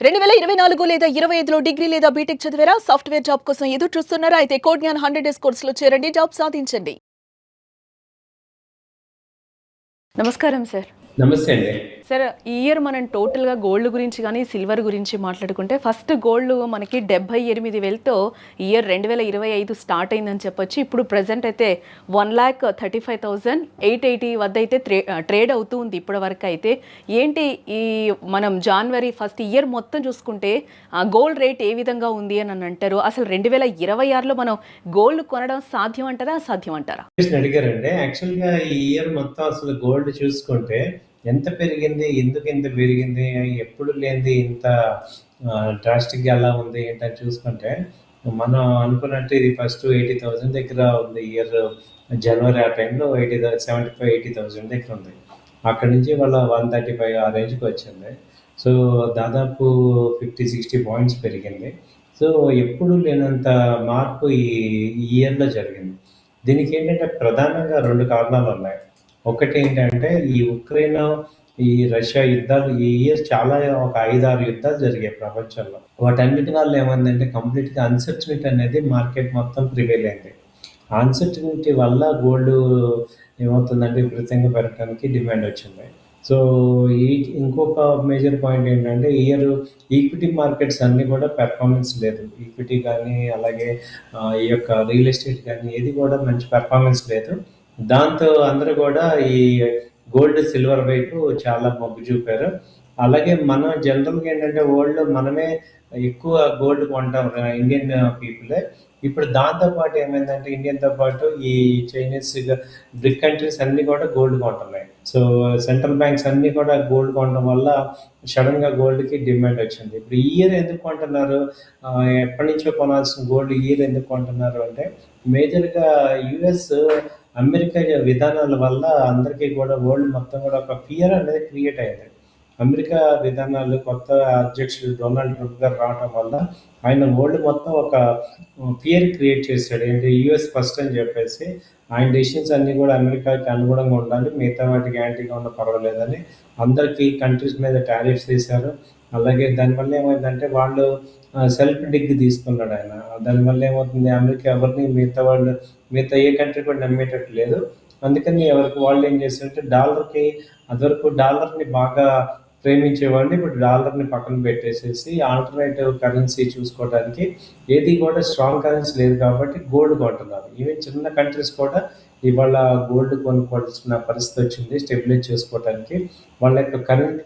2024 లేదా 25లో డిగ్రీ లేదా బీటెక్ చదివారా? సాఫ్ట్‌వేర్ జాబ్ కోసం ఎదురు చూస్తున్నారా? అయితే కోడ్ జ్ఞాన్ 100 డేస్ కోర్సులో చేరండి. జాబ్ సాధించండి. నమస్కారం సార్. నమస్తే అండి. సార్, ఈ ఇయర్ మనం టోటల్‌గా గోల్డ్ గురించి గానీ, సిల్వర్ గురించి మాట్లాడుకుంటే ఫస్ట్ గోల్డ్ మనకి 78,000తో ఇయర్ 2025 స్టార్ట్ అయిందని చెప్పొచ్చు. ఇప్పుడు ప్రెజెంట్ అయితే 1,35,880 వద్ద అయితే ట్రేడ్ అవుతూ ఉంది ఇప్పటి వరకు అయితే. ఏంటి ఈ మనం జనవరి ఫస్ట్ ఇయర్ మొత్తం చూసుకుంటే గోల్డ్ రేట్ ఏ విధంగా ఉంది అని అంటారు? అసలు 2026లో మనం గోల్డ్ కొనడం సాధ్యం అంటారా? అసాధ్యం అంటారా? అడిగారండి. యాక్చువల్‌గా ఈ ఇయర్ మొత్తం అసలు గోల్డ్ చూసుకుంటే ఎంత పెరిగింది? ఎందుకు ఇంత పెరిగింది? ఎప్పుడు లేనిది ఇంత డ్రాస్టిక్‌గా ఎలా ఉంది ఏంటని చూసుకుంటే, మనం అనుకున్నట్టు ఇది ఫస్ట్ 80,000 దగ్గర ఉంది ఇయర్ జనవరి ఆ టైంలో 75, 80,000 దగ్గర ఉంది. అక్కడి నుంచి వాళ్ళ 135 ఆ రేంజ్‌కి వచ్చింది. సో, దాదాపు 50, 60 పాయింట్స్ పెరిగింది. సో, ఎప్పుడు లేనంత మార్పు ఈ ఇయర్‌లో జరిగింది. దీనికేంటంటే ప్రధానంగా 2 కారణాలున్నాయి. ఒకటేంటంటే ఈ ఉక్రెయిన్, ఈ రష్యా యుద్ధాలు ఈ ఇయర్ చాలా ఒక 5, 6 యుద్ధాలు జరిగాయి ప్రపంచంలో. వాటన్నిటి వల్ల ఏమైందంటే కంప్లీట్‌గా అన్‌సర్టెనిటీ అనేది మార్కెట్ మొత్తం ప్రివైల్ అయింది. ఆ అన్‌సర్టెనిటీ వల్ల గోల్డ్ ఏమవుతుందంటే విపరీతంగా పెరగడానికి డిమాండ్ వచ్చింది. సో, ఈ ఇంకొక మేజర్ పాయింట్ ఏంటంటే ఇయర్ ఈక్విటీ మార్కెట్స్ అన్నీ కూడా పెర్ఫార్మెన్స్ లేదు. ఈక్విటీ కానీ అలాగే ఈ యొక్క రియల్ ఎస్టేట్ కానీ ఏది కూడా మంచి పెర్ఫార్మెన్స్ లేదు. దాంతో అందరూ కూడా ఈ గోల్డ్, సిల్వర్ వైపు చాలా మొగ్గు చూపారు. అలాగే మనం జనరల్‌గా ఏంటంటే వరల్డ్‌లో మనమే ఎక్కువ గోల్డ్ కొంటాం ఇండియన్ పీపులే. ఇప్పుడు దాంతో పాటు ఏమైందంటే ఇండియాతో పాటు ఈ చైనీస్ బ్రిక్ కంట్రీస్ అన్నీ కూడా గోల్డ్ కొంటున్నాయి. సో, సెంట్రల్ బ్యాంక్స్ అన్నీ కూడా గోల్డ్ కొనడం వల్ల సడెన్‌గా గోల్డ్‌కి డిమాండ్ వచ్చింది. ఇప్పుడు ఈ ఇయర్ ఎందుకు కొంటున్నారు? ఎప్పటినుంచో కొనాల్సిన గోల్డ్ ఈ ఇయర్ ఎందుకు కొంటున్నారు అంటే మేజర్‌గా యూఎస్, అమెరికా విధానాల వల్ల అందరికీ కూడా వరల్డ్ మొత్తం కూడా ఒక ఫియర్ అనేది క్రియేట్ అయింది. అమెరికా విధానాలు కొత్త అధ్యక్షుడు డొనాల్డ్ ట్రంప్ గారు రావటం వల్ల ఆయన వరల్డ్ మొత్తం ఒక ఫియర్ క్రియేట్ చేశాడు. ఏంటి యూఎస్ ఫస్ట్ అని చెప్పేసి ఆయన డెసిషన్స్ అన్నీ కూడా అమెరికాకి అనుగుణంగా ఉండాలి. మిగతా వాటికి యాంటీగా ఉన్న పర్వాలేదని అందరికీ కంట్రీస్ మీద టారిఫ్స్ వేశారు. అలాగే దానివల్ల ఏమైందంటే వాళ్ళు సెల్ఫ్ డిగ్ తీసుకున్నాడు ఆయన. దానివల్ల ఏమవుతుంది అమెరికా ఎవరిని మిగతా ఏ కంట్రీ కూడా నమ్మేటట్టు లేదు. అందుకని ఎవరికి వాళ్ళు ఏం చేశారంటే డాలర్‌కి అదివరకు డాలర్‌ని బాగా ప్రేమించేవాడిని. ఇప్పుడు డాలర్‌ని పక్కన పెట్టేసేసి ఆల్టర్‌నేటివ్ కరెన్సీ చూసుకోవడానికి ఏది కూడా స్ట్రాంగ్ కరెన్సీ లేదు కాబట్టి గోల్డ్ కొంటున్నారు. ఈవెన్ చిన్న కంట్రీస్ కూడా ఇవాళ గోల్డ్ కొనుక్కోవాల్సిన పరిస్థితి వచ్చింది స్టెబిలైజ్ చేసుకోవడానికి. వాళ్ళ యొక్క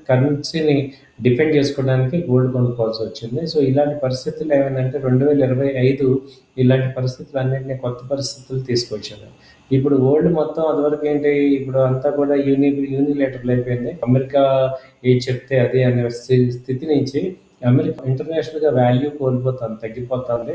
కరెన్సీని డిఫెండ్ చేసుకోవడానికి గోల్డ్ కొనుక్కోవాల్సి వచ్చింది. సో, ఇలాంటి పరిస్థితుల్లో ఏమైందంటే 2025 ఇలాంటి పరిస్థితులన్నిటిని కొత్త పరిస్థితులు తీసుకొచ్చింది. ఇప్పుడు వరల్డ్ మొత్తం అదివరకు ఏంటి ఇప్పుడు అంతా కూడా యూనిలేటరల్ అయిపోయింది. అమెరికా ఏది చెప్తే అదే అనే స్థితి నుంచి అమెరికా ఇంటర్నేషనల్‌గా వాల్యూ కోల్పోతుంది, తగ్గిపోతుంది.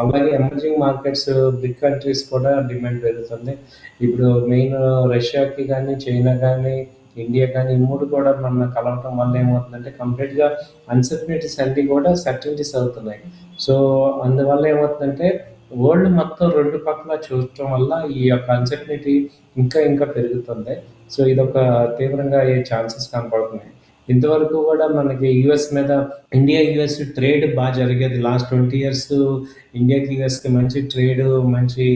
అలాగే ఎమర్జింగ్ మార్కెట్స్, బిగ్ కంట్రీస్ కూడా డిమాండ్ పెరుగుతుంది. ఇప్పుడు మెయిన్ రష్యాకి గానీ, చైనా గానీ, ఇండియా కానీ ఈ 3 కూడా మన కలవటం వల్ల ఏమవుతుందంటే కంప్లీట్‌గా అన్సర్టెనిటీస్ అన్నీ కూడా సర్టెనిటీస్ అవుతున్నాయి. సో, అందువల్ల ఏమవుతుందంటే వరల్డ్ మొత్తం 2 పక్కల చూడటం వల్ల ఈ యొక్క అన్సర్టెనిటీ ఇంకా పెరుగుతుంది. సో, ఇదొక తీవ్రంగా అయ్యే ఛాన్సెస్ కనపడుతున్నాయి. ఇంతవరకు కూడా మనకి ఇండియా, యూఎస్ ట్రేడ్ జరిగేది. లాస్ట్ 20 ఇయర్స్ ఇండియాకి, యూఎస్‌కి మంచి ట్రేడు, మంచి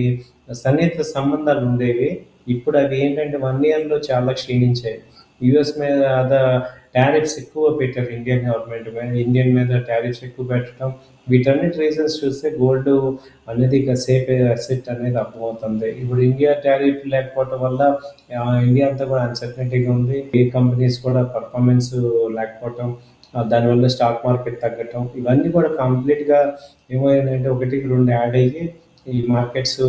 సన్నిహిత సంబంధాలుండేవి. ఇప్పుడు అవి ఏంటంటే 1 ఇయర్‌లో చాలా క్షీణించాయి. యూఎస్ మీద టారిఫ్స్ ఎక్కువ పెట్టారు ఇండియన్ గవర్నమెంట్ మీద. ఇండియన్ మీద టారిఫ్స్ ఎక్కువ పెట్టడం. వీటన్నిటి రీజన్స్ చూస్తే గోల్డ్ అనేది ఇక సేఫ్ అసెట్ అనేది అర్థమవుతుంది. ఇప్పుడు ఇండియా టారిఫ్ లేకపోవటం వల్ల ఇండియా అంతా కూడా అన్సర్టెనిటీగా ఉంది. ఏ కంపెనీస్ కూడా పెర్ఫార్మెన్స్ లేకపోవటం, దానివల్ల స్టాక్ మార్కెట్ తగ్గటం, ఇవన్నీ కూడా కంప్లీట్‌గా ఏమైందంటే 1కి 2 యాడ్ అయ్యి ఈ మార్కెట్స్,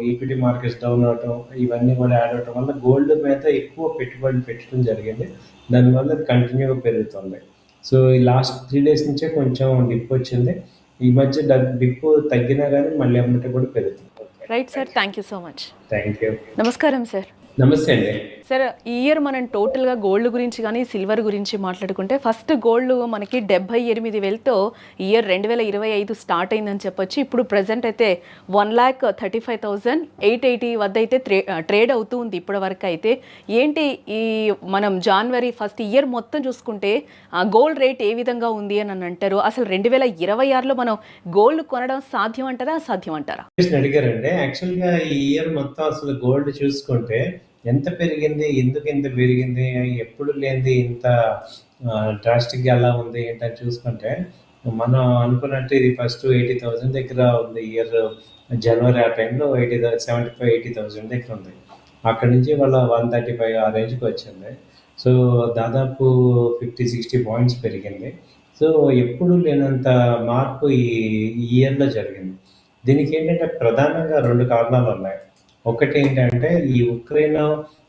ఈక్విటీ మార్కెట్స్ డౌన్ అవ్వటం, ఇవన్నీ కూడా యాడ్ అవ్వటం వల్ల గోల్డ్ మీద ఎక్కువ పెట్టుబడులు పెట్టడం జరిగింది. దానివల్ల అది కంటిన్యూగా పెరుగుతుంది. సో, ఈ లాస్ట్ 3 డేస్ నుంచే కొంచెం డిప్ వచ్చింది. ఈ మధ్య డిప్ తగ్గినా గానీ మళ్ళీ ఎమ్మటే కూడా పెరుగుతుంది. Right sir. Thank you so much. Thank you. నమస్కారం సార్. నమస్తే అండి. సార్ ఈ ఇయర్ మనం టోటల్గా గోల్డ్ గురించి కానీ సిల్వర్ గురించి మాట్లాడుకుంటే ఫస్ట్ గోల్డ్ మనకి 78,000తో ఇయర్ 2025 స్టార్ట్ అయిందని చెప్పొచ్చు. ఇప్పుడు ప్రజెంట్ అయితే 1,35,880 వద్ద అయితే ట్రేడ్ అవుతూ ఉంది ఇప్పటి వరకు అయితే. ఏంటి ఈ మనం జనవరి ఫస్ట్ ఇయర్ మొత్తం చూసుకుంటే గోల్డ్ రేట్ ఏ విధంగా ఉంది అని అంటారు? అసలు 2026లో మనం గోల్డ్ కొనడం సాధ్యం అంటారా అసాధ్యం అంటారా? అడిగారండి. యాక్చువల్గా ఈ ఇయర్ మొత్తం అసలు గోల్డ్ చూసుకుంటే ఎంత పెరిగింది, ఎందుకు ఇంత పెరిగింది, ఎప్పుడు లేనిది ఇంత డ్రాస్టిక్గా ఎలా ఉంది ఏంటని చూసుకుంటే, మనం అనుకున్నట్టు ఇది ఫస్ట్ 80,000 దగ్గర ఉంది. ఇయర్ జనవరి ఆ టైంలో 75,000-80,000 దగ్గర ఉంది. అక్కడి నుంచి వాళ్ళ 135 ఆ రేంజ్కి వచ్చింది. సో దాదాపు 50-60 పాయింట్స్ పెరిగింది. సో ఎప్పుడు లేనంత మార్పు ఈ ఇయర్లో జరిగింది. దీనికి ఏంటంటే ప్రధానంగా 2 కారణాలు ఉన్నాయి. ఒకటి ఏంటంటే ఈ ఉక్రెయిన్,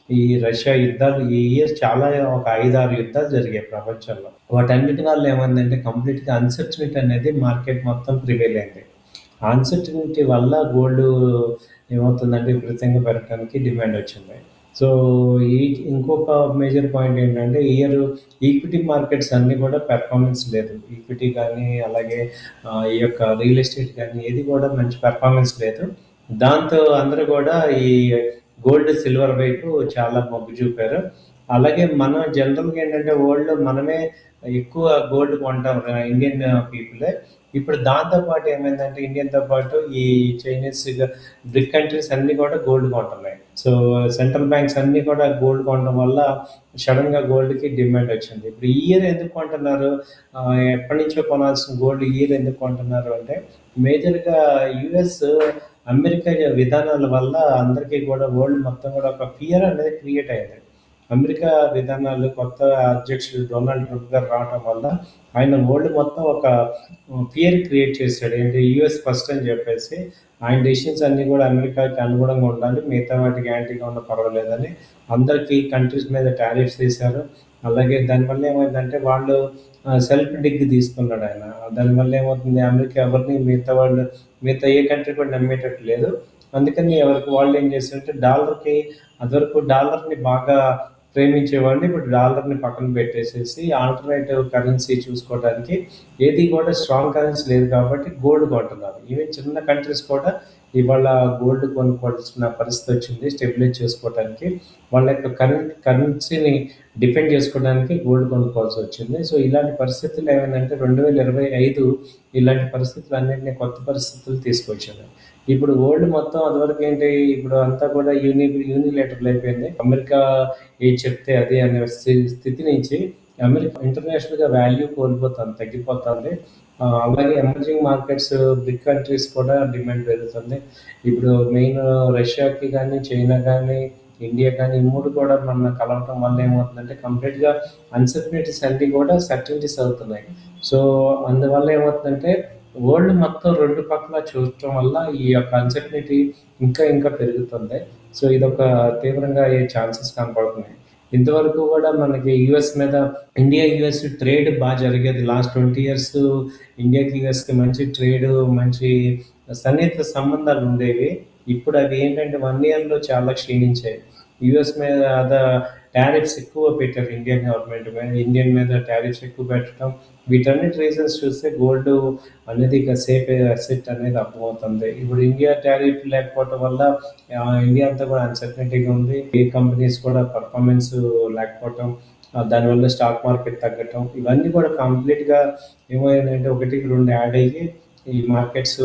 ఈ రష్యా యుద్ధాలు ఈ ఇయర్ చాలా ఒక 5-6 యుద్ధాలు జరిగాయి ప్రపంచంలో. వాటన్నిటి వల్ల ఏమైందంటే కంప్లీట్‌గా అన్సర్టనిటీ అనేది మార్కెట్ మొత్తం ప్రివైల్ అయింది. ఆ అన్సర్టనిటీ వల్ల గోల్డ్ ఏమవుతుందంటే విపరీతంగా పెరగడానికి డిమాండ్ వచ్చింది. సో ఈ ఇంకొక మేజర్ పాయింట్ ఏంటంటే ఇయర్ ఈక్విటీ మార్కెట్స్ అన్నీ కూడా పెర్ఫార్మెన్స్ లేదు. ఈక్విటీ కానీ అలాగే ఈ యొక్క రియల్ ఎస్టేట్ కానీ ఏది కూడా మంచి పెర్ఫార్మెన్స్ లేదు. దాంతో అందరూ కూడా ఈ గోల్డ్, సిల్వర్ వైపు చాలా మొగ్గు చూపారు. అలాగే మనం జనరల్‌గా ఏంటంటే వరల్డ్‌లో మనమే ఎక్కువ గోల్డ్ కొంటాం ఇండియన్ పీపులే. ఇప్పుడు దాంతో పాటు ఏమైందంటే ఇండియాతో పాటు ఈ చైనీస్, బ్రిక్ కంట్రీస్ అన్నీ కూడా గోల్డ్ కొంటున్నాయి. సో సెంట్రల్ బ్యాంక్స్ అన్నీ కూడా గోల్డ్ కొనడం వల్ల సడన్‌గా గోల్డ్‌కి డిమాండ్ వచ్చింది. ఇప్పుడు ఈ ఇయర్ ఎందుకు కొంటున్నారు? ఎప్పటినుంచో కొనాల్సిన గోల్డ్ ఈ ఇయర్ ఎందుకు కొంటున్నారు అంటే మేజర్‌గా యూఎస్, అమెరికా విధానాల వల్ల అందరికీ కూడా వరల్డ్ మొత్తం కూడా ఒక ఫియర్ అనేది క్రియేట్ అయింది. అమెరికా విధానాలు కొత్త అధ్యక్షుడు డొనాల్డ్ ట్రంప్ గారు రావటం వల్ల ఆయన వరల్డ్ మొత్తం ఒక ఫియర్ క్రియేట్ చేశాడు. ఏంటి యూఎస్ ఫస్ట్ అని చెప్పేసి ఆయన డెసిషన్స్ అన్నీ కూడా అమెరికాకి అనుగుణంగా ఉండాలి, మిగతా వాటికి యాంటీగా ఉన్న పర్వాలేదని అందరికీ కంట్రీస్ మీద టారిఫ్స్ వేశారు. అలాగే దానివల్ల ఏమైందంటే వాళ్ళు సెల్ఫ్ డిగ్ తీసుకున్నాడు ఆయన. దానివల్ల ఏమవుతుంది అమెరికా ఎవరిని మిగతా ఏ కంట్రీ కూడా నమ్మేటట్టు లేదు. అందుకని ఎవరికి వాళ్ళు ఏం చేశారంటే డాలర్‌కి అదివరకు డాలర్‌ని బాగా ప్రేమించేవాడిని ఇప్పుడు డాలర్‌ని పక్కన పెట్టేసేసి ఆల్టర్‌నేటివ్ కరెన్సీ చూసుకోవడానికి ఏది కూడా స్ట్రాంగ్ కరెన్సీ లేదు కాబట్టి గోల్డ్ కొంటున్నారు. ఈవెన్ చిన్న కంట్రీస్ కూడా ఇవాళ గోల్డ్ కొనుక్కోవాల్సిన పరిస్థితి వచ్చింది స్టెబిలైజ్ చేసుకోవడానికి. వాళ్ళ యొక్క కరెన్సీని డిఫెండ్ చేసుకోవడానికి గోల్డ్ కొనుక్కోవాల్సి వచ్చింది. సో ఇలాంటి పరిస్థితులు ఏమైందంటే 2025 ఇలాంటి పరిస్థితులన్నిటిని కొత్త పరిస్థితులు తీసుకొచ్చింది. ఇప్పుడు వరల్డ్ మొత్తం అదివరకు ఏంటి ఇప్పుడు అంతా కూడా యూనిలేటరల్ అయిపోయింది. అమెరికా ఏది చెప్తే అది అనే స్థితి నుంచి అమెరికా ఇంటర్నేషనల్‌గా వాల్యూ కోల్పోతుంది, తగ్గిపోతుంది. అలాగే ఎమర్జింగ్ మార్కెట్స్, బ్రిక్ కంట్రీస్ కూడా డిమాండ్ పెరుగుతుంది. ఇప్పుడు మెయిన్ రష్యాకి కానీ, చైనా కానీ, ఇండియా కానీ ఈ 3 కూడా మన కలవటం వల్ల ఏమవుతుందంటే కంప్లీట్‌గా అన్సర్టనిటీస్ అన్నీ కూడా సర్టనిటీస్ అవుతున్నాయి. సో అందువల్ల ఏమవుతుందంటే వరల్డ్ మొత్తం 2 పక్కల చూడటం వల్ల ఈ యొక్క అన్సర్టనిటీ ఇంకా పెరుగుతుంది. సో ఇదొక తీవ్రంగా అయ్యే ఛాన్సెస్ కనపడుతున్నాయి. ఇంతవరకు కూడా మనకి ఇండియా యూఎస్ ట్రేడ్ జరిగేది. లాస్ట్ 20 ఇయర్స్ ఇండియాకి యూఎస్‌కి మంచి ట్రేడ్, మంచి సన్నిహిత సంబంధాలు ఉండేవి. ఇప్పుడు అవి ఏంటంటే 1 ఇయర్‌లో చాలా క్షీణించాయి. యూఎస్ మీద టారిఫ్స్ ఎక్కువ పెట్టారు ఇండియన్ గవర్నమెంట్ మీద. ఇండియన్ మీద టారిఫ్స్ ఎక్కువ పెట్టడం, వీటన్నిటి రీజన్స్ చూస్తే గోల్డ్ అనేది ఇక సేఫ్ అసెట్ అనేది అర్థమవుతుంది. ఇప్పుడు ఇండియా టారిఫ్ లేకపోవటం వల్ల ఇండియా అంతా కూడా అన్సర్టనిటీగా ఉంది. ఏ కంపెనీస్ కూడా పర్ఫార్మెన్స్ లేకపోవటం, దానివల్ల స్టాక్ మార్కెట్ తగ్గటం, ఇవన్నీ కూడా కంప్లీట్‌గా ఏమైందంటే 1కి 2 యాడ్ అయ్యి ఈ మార్కెట్స్,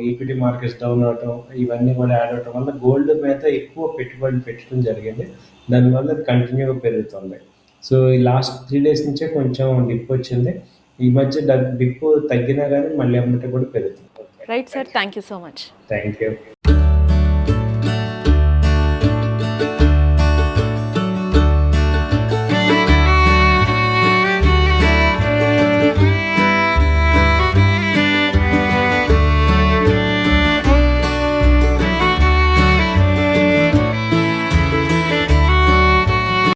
ఈక్విటీ మార్కెట్స్ డౌన్ అవ్వటం, ఇవన్నీ కూడా యాడ్ అవ్వటం వల్ల గోల్డ్ మీద ఎక్కువ పెట్టుబడులు పెట్టడం జరిగింది. దానివల్ల అది కంటిన్యూగా పెరుగుతుంది. సో ఈ లాస్ట్ 3 డేస్ నుంచే కొంచెం డిప్ వచ్చింది. ఈ మధ్య డిప్ తగ్గినా కానీ మళ్ళీ ఎమ్మటే కూడా పెరుగుతుంది. Right sir, thank you so much. Thank you.